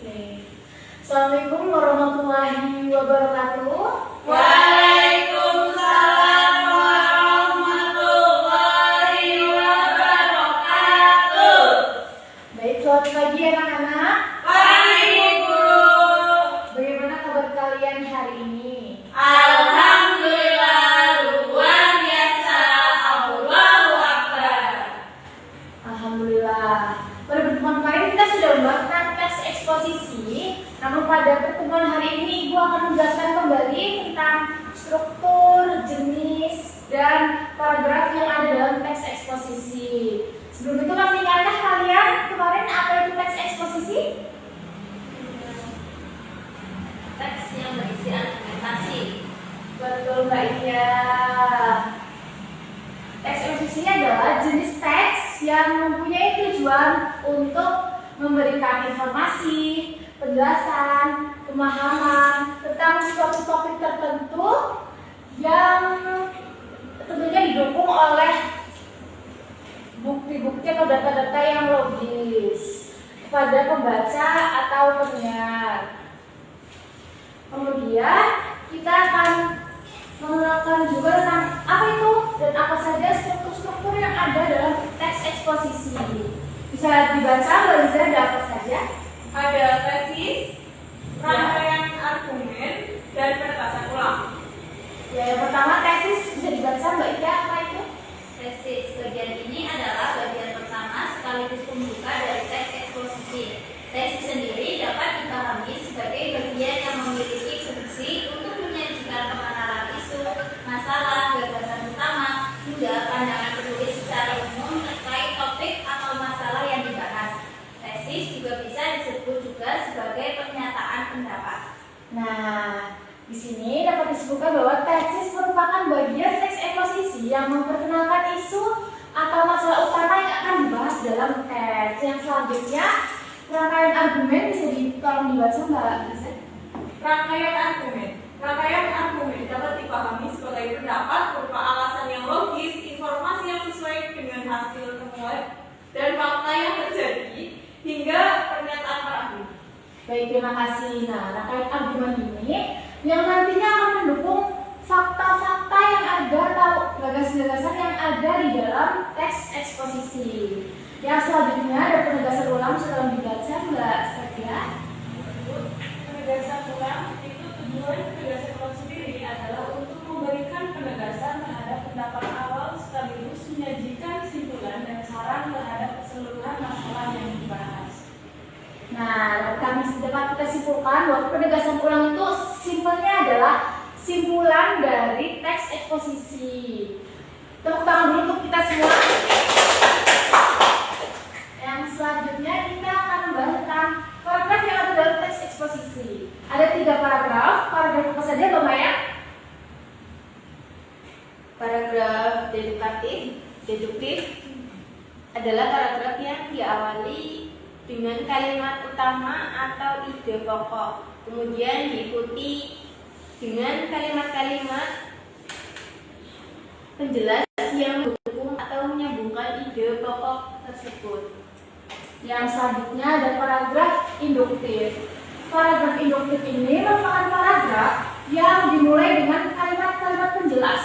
Oke. Assalamualaikum warahmatullahi wabarakatuh. Waalaikumsalam warahmatullahi wabarakatuh. Baik, selamat pagi anak-anak. Pagi, Guru. Bagaimana kabar kalian hari ini? Alhamdulillah, luar biasa. Allahu Akbar. Alhamdulillah. Pada pertemuan kemarin kita sudah membahas tentang teks eksposisi. Namun pada pertemuan hari ini Ibu akan menjelaskan kembali tentang struktur, jenis, dan paragraf yang ada dalam teks eksposisi. Sebelum itu masih ingatkah kalian kemarin apa itu teks eksposisi? Teks yang berisi argumentasi. Betul Mbak Iya. Teks eksposisi adalah jenis teks yang mempunyai tujuan untuk memberikan informasi, penjelasan, pemahaman tentang suatu topik tertentu yang tentunya didukung oleh bukti-bukti atau data-data yang logis kepada pembaca atau pendengar. Kemudian kita akan mengenalkan juga tentang apa itu dan apa saja struktur-struktur yang ada dalam teks eksposisi. Bisa dibaca Mbak Liza, ada apa saja? Ada tesis, rangkaian argumen, dan penetasan ulang. Ya, yang pertama tesis bisa dibaca Mbak Ida, apa itu? Tesis bagian ini adalah bagian pertama sekaligus pembuka dari teks eksposisi. Tesis sendiri dapat dipahami sebagai bagian yang memiliki fungsi untuk menyajikan pengenalan isu, masalah, gagasan utama, hingga pandangan penulis secara umum terkait topik atau masalah yang dibahas. Tesis juga bisa disebut juga sebagai pernyataan pendapat. Nah, di sini dapat disebutkan bahwa tesis merupakan bagian teks eksposisi yang memperkenalkan isu atau masalah utama yang akan dibahas dalam teks. Yang selanjutnya, rangkaian argumen bisa tolong dibaca Mbak Lisa. Rangkaian argumen dapat dipahami sebagai pendapat berupa alasan yang logis, informasi yang sesuai dengan hasil temuan, dan fakta yang terjadi, hingga pernyataan para ahli. Baik, terima kasih. Nah, rangkaian argumen ini yang nantinya akan mendukung fakta-fakta yang ada atau gagasan-gagasan yang ada di dalam teks eksposisi. Yang selanjutnya ada penegasan ulang, sudah dibaca Mbak Sadia. Penegasan ulang itu tujuan penegasan ulang sendiri adalah untuk memberikan penegasan terhadap pendapat awal sekaligus menyajikan kesimpulan dan saran terhadap keseluruhan masalah yang dibahas. Nah, kami dapat kita simpulkan bahwa penegasan ulang itu simpelnya adalah simpulan dari teks eksposisi. Tepuk tangan dulu untuk kita semua. Yang selanjutnya kita akan membahas tentang paragraf yang ada dalam teks eksposisi. Ada 3 paragraf. Paragraf apa saja Mbak Maya? Paragraf deduktif adalah paragraf yang diawali dengan kalimat utama atau ide pokok, kemudian diikuti dengan kalimat-kalimat penjelas yang mendukung atau menyambungkan ide pokok tersebut. Yang selanjutnya ada paragraf induktif. Paragraf induktif ini merupakan paragraf yang dimulai dengan kalimat-kalimat penjelas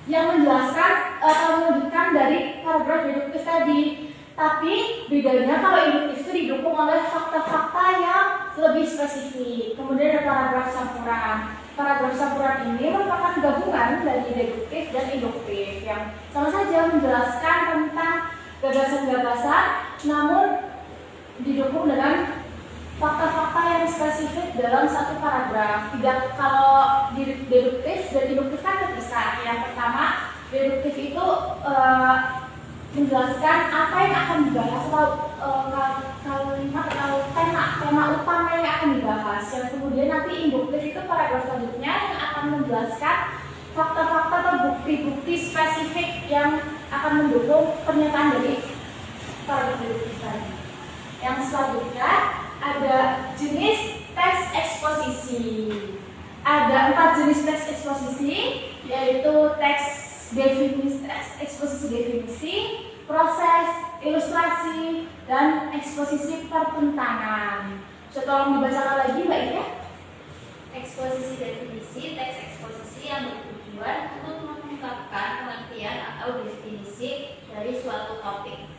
yang menjelaskan atau melanjutkan dari paragraf deduktif tadi. Tapi bedanya kalau induktif itu didukung oleh fakta-fakta yang lebih spesifik. Kemudian ada paragraf campuran. Paragraf campuran ini merupakan gabungan dari deduktif dan induktif yang sama saja menjelaskan tentang gagasan-gagasan, namun didukung dengan fakta-fakta yang spesifik dalam satu paragraf. Tidak, kalau deduktif dan induktif kan terpisah. Yang pertama, deduktif itu menjelaskan apa yang akan dibahas atau kalimat atau tema utama yang akan dibahas. Yang kemudian nanti induktif itu paragraf selanjutnya yang akan menjelaskan fakta-fakta atau bukti-bukti spesifik yang akan mendukung pernyataan dari paragraf deduktif tadi. Yang selanjutnya ada jenis teks eksposisi. Ada 4 jenis teks eksposisi, yaitu teks definisi, eksposisi definisi, proses, ilustrasi, dan eksposisi pertentangan. Bisa tolong dibacakan lagi Mbak Ika? Eksposisi definisi, teks eksposisi yang bertujuan untuk mengungkapkan pengertian atau definisi dari suatu topik.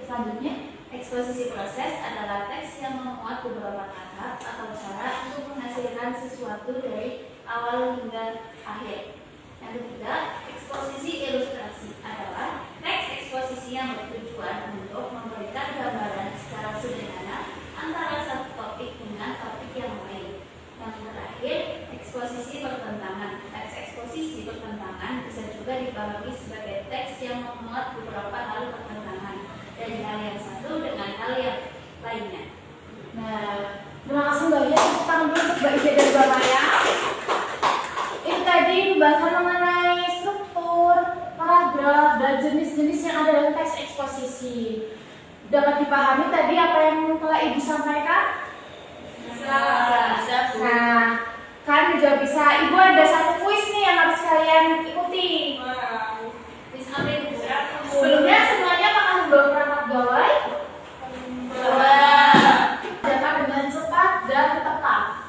Selanjutnya, Eksposisi proses adalah teks yang memuat beberapa tahap atau cara untuk menghasilkan sesuatu dari awal hingga akhir. Yang ketiga, eksposisi ilustrasi adalah teks eksposisi yang bertujuan untuk memberikan gambaran secara sederhana antara satu topik dengan topik yang lain. Yang terakhir, eksposisi pertentangan. Teks eksposisi pertentangan bisa juga dipahami sebagai teks yang memuat beberapa hal pertentangan dari hal yang satu dengan hal yang lainnya. nah, terima kasih Mbak Ika. Tepuk tangan dulu untuk Mbak Ika dan Mbak Maya. Itu tadi pembahasan mengenai struktur, paragraf, dan jenis-jenis yang ada dalam teks eksposisi. Dapat dipahami tadi apa yang telah Ibu sampaikan? Bisa. Nah, kan juga bisa. Ibu ada satu kuis nih yang harus kalian ikuti. Wow. Bisa ambil Sebelumnya semuanya akan membawa perangkat gawai dapat dengan cepat dan tepat.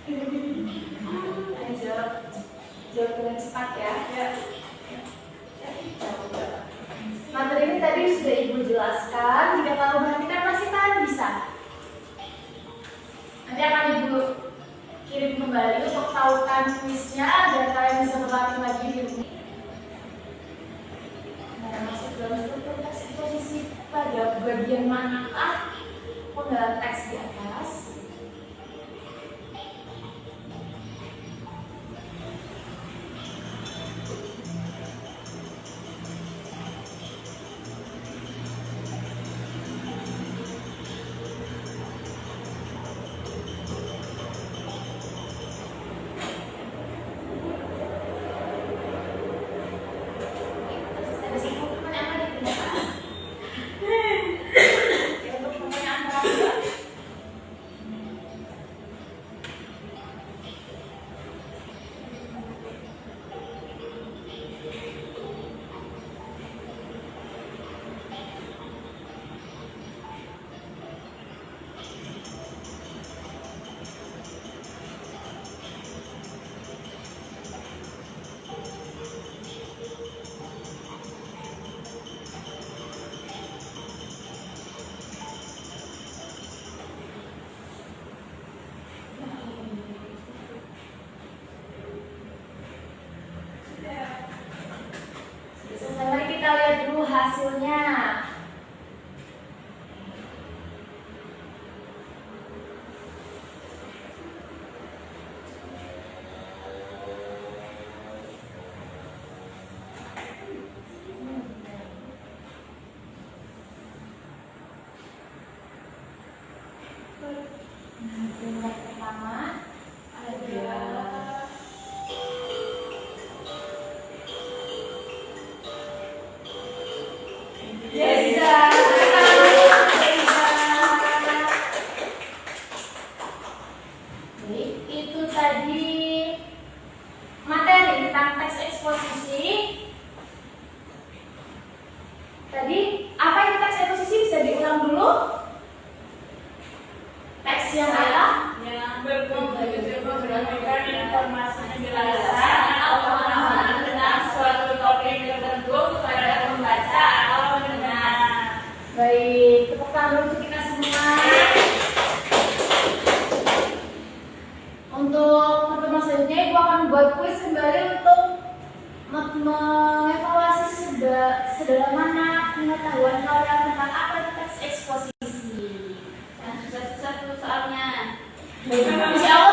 Ayo jawab dengan cepat ya. Materi ini tadi sudah Ibu jelaskan. Jika kalau perhatikan masih tahan bisa. Nanti akan Ibu kirim kembali untuk tautan kuisnya agar kalian bisa berlatih lagi di rumah. Nah, masuk dalam struktur teks eksposisi pada bagian manakah penggalan teks di atas? Mari kita lihat dulu hasilnya. Yang pertama ada Reza. Baik, itu tadi materi tentang teks eksposisi. Tadi apa itu teks eksposisi? Bisa diulang dulu. Teks yang adalah yang memberikan informasi penjelasan atau pemahaman tentang suatu topik tertentu kepada pembaca atau pendengar. baik. Tepuk tangan untuk kita semua. Untuk pertemuan selanjutnya, Ibu akan buat kuis kembali untuk mengevaluasi sedalam mana pengetahuan kalian tentang apa itu teks eksposisi. Dan susah-susah tuh soalnya. Insya Allah